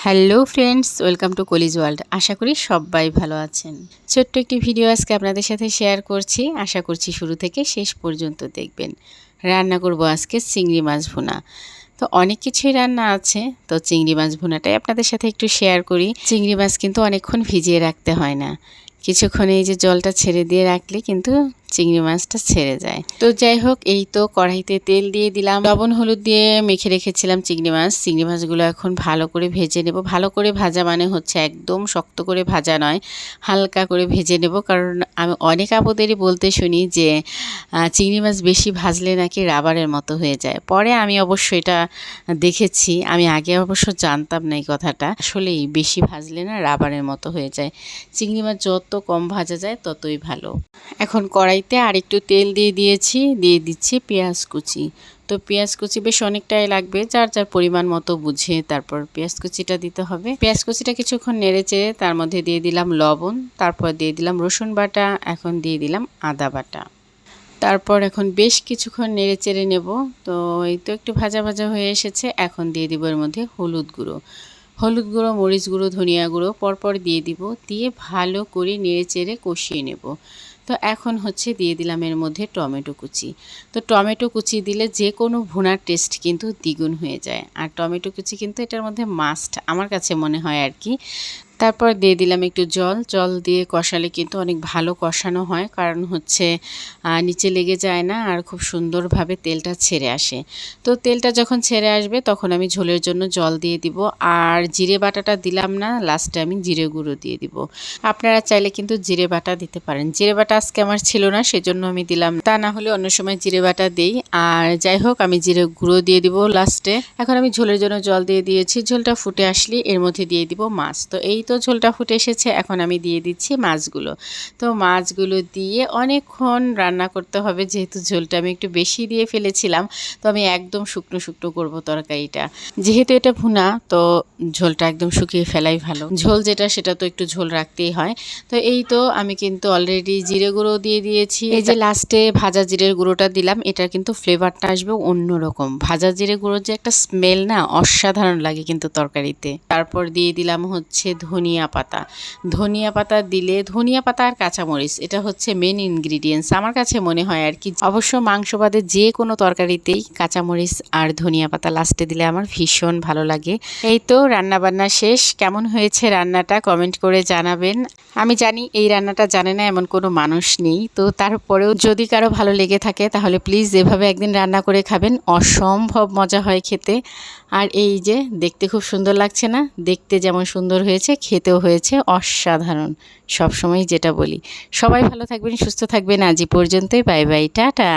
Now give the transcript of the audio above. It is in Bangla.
Hello friends, welcome to college world. আশা করি সবাই ভালো আছেন। ছোট্ট একটি ভিডিও আজকে আপনাদের সাথে শেয়ার করছি। আশা করছি শুরু থেকে শেষ পর্যন্ত দেখবেন। রান্না করব আজকে চিংড়ি মাছ ভুনা। তো অনেক কিছুই রান্না আছে, তো চিংড়ি মাছ ভুনাটাই আপনাদের সাথে একটু শেয়ার করি। চিংড়ি মাছ কিন্তু অনেকক্ষণ ভিজিয়ে রাখতে হয় না, কিছুক্ষণ এই যে জলটা ছেড়ে দিয়ে রাখলে কিন্তু চিংড়ি মাছটা ছেড়ে যায়। তো যাই হোক, এই তো কড়াইতে তেল দিয়ে দিলাম, লবণ হলুদ দিয়ে মেখে রেখেছিলাম চিংড়ি মাছগুলো এখন ভালো করে ভেজে নেব। ভালো করে ভাজা মানে হচ্ছে একদম শক্ত করে ভাজা নয়, হালকা করে ভেজে নেব। কারণ আমি অনেক আপুদেরই বলতে শুনি যে চিংড়ি মাছ বেশি ভাজলে নাকি রাবারের মতো হয়ে যায়। পরে আমি অবশ্য এটা দেখেছি, আমি আগে অবশ্য জানতাম না এই কথাটা। আসলেই বেশি ভাজলে না রাবারের মতো হয়ে যায়। চিংড়ি মাছ যত কম ভাজা যায় ততই ভালো। এখন কড়াইতে আর একটু তেল দিয়ে দিচ্ছি পেঁয়াজ কুচি। তো পেঁয়াজ কুচি বেশ অনেকটাই লাগবে, যার যার পরিমাণ মতো বুঝে তারপর পেঁয়াজ কুচিটা দিতে হবে। পেঁয়াজ কুচিটা কিছুক্ষণ নেড়ে চেড়ে তার মধ্যে দিয়ে দিলাম লবণ, তারপর দিয়ে দিলাম রসুন বাটা, এখন দিয়ে দিলাম আদা বাটা। তারপর এখন বেশ কিছুক্ষণ নেড়ে চেড়ে নেব। তো এই তো একটু ভাজা ভাজা হয়ে এসেছে। এখন দিয়ে দিব এর মধ্যে হলুদ গুঁড়ো, মরিচ গুঁড়ো, ধনিয়া গুঁড়ো পরপর দিয়ে দিব, দিয়ে ভালো করে নেড়ে চেড়ে কষিয়ে নেব। তো এখন হচ্ছে দিয়ে দিলাম এর মধ্যে টমেটো কুচি। তো টমেটো কুচি দিলে যে কোনো ভুনার টেস্ট কিন্তু দ্বিগুণ হয়ে যায়, আর টমেটো কুচি কিন্তু এটার মধ্যে মাস্ট আমার কাছে মনে হয় আর কি। তারপর দিয়ে দিলাম একটু জল দিয়ে কষালে কিন্তু অনেক ভালো কষানো হয়, কারণ হচ্ছে নিচে লেগে যায় না আর খুব সুন্দরভাবে তেলটা ছেড়ে আসে। তো তেলটা যখন ছেড়ে আসবে তখন আমি ঝোলের জন্য জল দিয়ে দিব। আর জিরে বাটাটা দিলাম না, লাস্টে আমি জিরে গুঁড়ো দিয়ে দিব। আপনারা চাইলে কিন্তু জিরে বাটা দিতে পারেন। জিরে বাটা আজকে আমার ছিল না, সেজন্য আমি দিলাম, তা না হলে অন্য সময় জিরে বাটা দিই। আর যাই হোক, আমি জিরে গুঁড়ো দিয়ে দিব লাস্টে। এখন আমি ঝোলের জন্য জল দিয়ে দিয়েছি। ঝোলটা ফুটে আসলে এর মধ্যে দিয়ে দিব মাছ। তো এই তো ঝোলটা ফুটে এসেছে, এখন আমি দিয়ে দিচ্ছি মাছগুলো। তো মাছগুলো দিয়ে অনেকক্ষণ রান্না করতে হবে, যেহেতু ঝোলটা আমি একটু বেশি দিয়ে ফেলেছিলাম। তো আমি একদম শুকনো শুকনো করব তরকারিটা, যেহেতু এটা ভুনা, তো ঝোলটা একদম শুকিয়ে ফেলাই ভালো। ঝোল যেটা সেটা তো একটু ঝোল রাখতেই হয়। তো এই তো আমি কিন্তু অলরেডি জিরে গুঁড়ো দিয়ে দিয়েছি। এই যে লাস্টে ভাজা জিরের গুঁড়োটা দিলাম, এটা কিন্তু ফ্লেভারটা আসবে অন্যরকম। ভাজা জিরে গুঁড়োর যে একটা স্মেল না, অসাধারণ লাগে কিন্তু তরকারিতে। তারপর দিয়ে দিলাম হচ্ছে ধনিয়া পাতা দিলে, ধনিয়া পাতা আর কাঁচামরিচ, এটা হচ্ছে মেন ইনগ্রিডিয়েন্টস আমার কাছে মনে হয় আর কি। অবশ্য মাংস বাদে যে কোনো তরকারিতেই কাঁচামরিচ আর ধনিয়া পাতা লাস্টে দিলে আমার ভীষণ ভালো লাগে। এই তো রান্না বান্না শেষ। কেমন হয়েছে রান্নাটা কমেন্ট করে জানাবেন। আমি জানি এই রান্নাটা জানে না এমন কোনো মানুষ নেই, তো তারপরেও যদি কারো ভালো লেগে থাকে তাহলে প্লিজ এভাবে একদিন রান্না করে খাবেন, অসম্ভব মজা হয় খেতে। আর এই যে দেখতে খুব সুন্দর লাগছে না? দেখতে যেমন সুন্দর হয়েছে, খেতেও হয়েছে অসাধারণ। সবসময় যেটা বলি, সবাই ভালো থাকবেন, সুস্থ থাকবেন। আজ এই পর্যন্তই। Bye bye, tata.